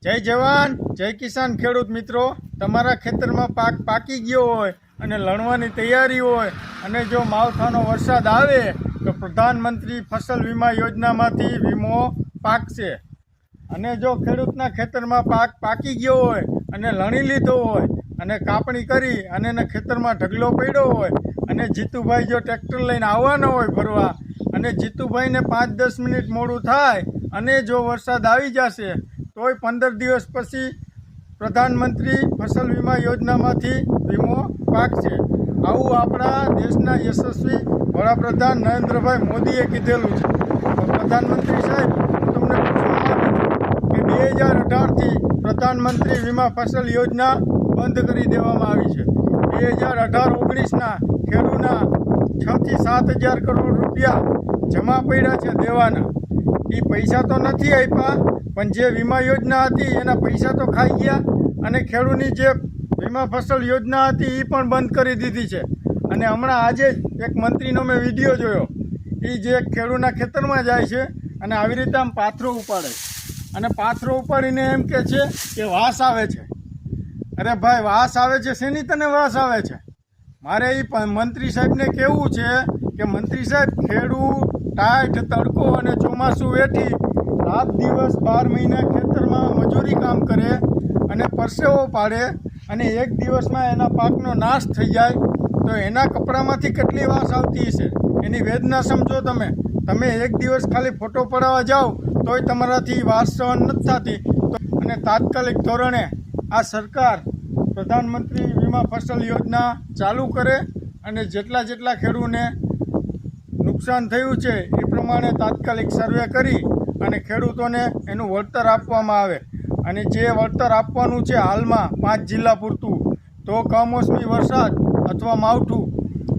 જય જવાન જય કિસાન ખેડૂત મિત્રો, તમારા ખેતરમાં પાક પાકી ગયો હોય અને લણવાની તૈયારી હોય અને જો માવઠાનો વરસાદ આવે તો પ્રધાનમંત્રી ફસલ વીમા યોજનામાંથી વીમો પાકશે. અને જો ખેડૂતના ખેતરમાં પાક પાકી ગયો હોય અને લણી લીધો હોય અને કાપણી કરી અને એના ખેતરમાં ઢગલો પડ્યો હોય અને જીતુભાઈ જો ટ્રેક્ટર લઈને આવવાના હોય ભરવા અને જીતુભાઈને 5-10 મિનિટ મોડું થાય અને જો વરસાદ આવી જશે તોય 15 દિવસ પછી પ્રધાનમંત્રી ફસલ વીમા યોજનામાંથી વીમો પાકશે. આવું આપણા દેશના યશસ્વી વડાપ્રધાન નરેન્દ્રભાઈ મોદીએ કીધેલું છે. પ્રધાનમંત્રી સાહેબ, હું તમને પૂછવા માંગુ છું કે 2018થી પ્રધાનમંત્રી વીમા ફસલ યોજના બંધ કરી દેવામાં આવી છે. 2018-19ના ખેડૂતના 6 થી 7 હજાર કરોડ રૂપિયા જમા પડ્યા છે દેવાના. એ પૈસા તો નથી આપ્યા, પણ જે વીમા યોજના હતી એના પૈસા તો ખાઈ ગયા અને ખેડૂતની જે વીમા ફસલ યોજના હતી એ પણ બંધ કરી દીધી છે. અને હમણાં આજે જ એક મંત્રીનો મેં વિડીયો જોયો, એ જે ખેડૂતના ખેતરમાં જાય છે અને આવી રીતે આમ પાથરો ઉપાડે અને પાથરો ઉપાડીને એમ કહે છે કે વાસ આવે છે. અરે ભાઈ, વાસ આવે છે શેની તને વાસ આવે છે? મારે એ મંત્રી સાહેબને કહેવું છે કે મંત્રી સાહેબ, ખેડૂત ટાઈટ તડકો અને ચોમાસું વેઠી રાત દિવસ 12 મહિના ખેતરમાં મજૂરી કામ કરે અને પરસેવો પાડે અને એક દિવસમાં એના પાકનો નાશ થઈ જાય તો એના કપડામાંથી કેટલી વાસ આવતી હશે? એની વેદના સમજો તમે. તમે એક દિવસ ખાલી ફોટો પડાવવા જાઓ તોય તમારાથી વાસ સહન નથી થતી. અને તાત્કાલિક ધોરણે આ સરકાર પ્રધાનમંત્રી વીમા ફસલ યોજના ચાલુ કરે અને જેટલા ખેડૂતને નુકસાન થયું છે એ પ્રમાણે તાત્કાલિક સર્વે કરી અને ખેડૂતોને એનું વળતર આપવામાં આવે. અને જે વળતર આપવાનું છે હાલમાં 5 જિલ્લા પૂરતું, તો કમોસમી વરસાદ અથવા માવઠું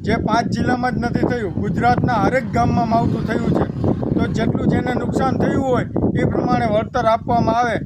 જે 5 જિલ્લામાં જ નથી થયું, ગુજરાતના હરેક ગામમાં માવઠું થયું છે. તો જેટલું જેને નુકસાન થયું હોય એ પ્રમાણે વળતર આપવામાં આવે.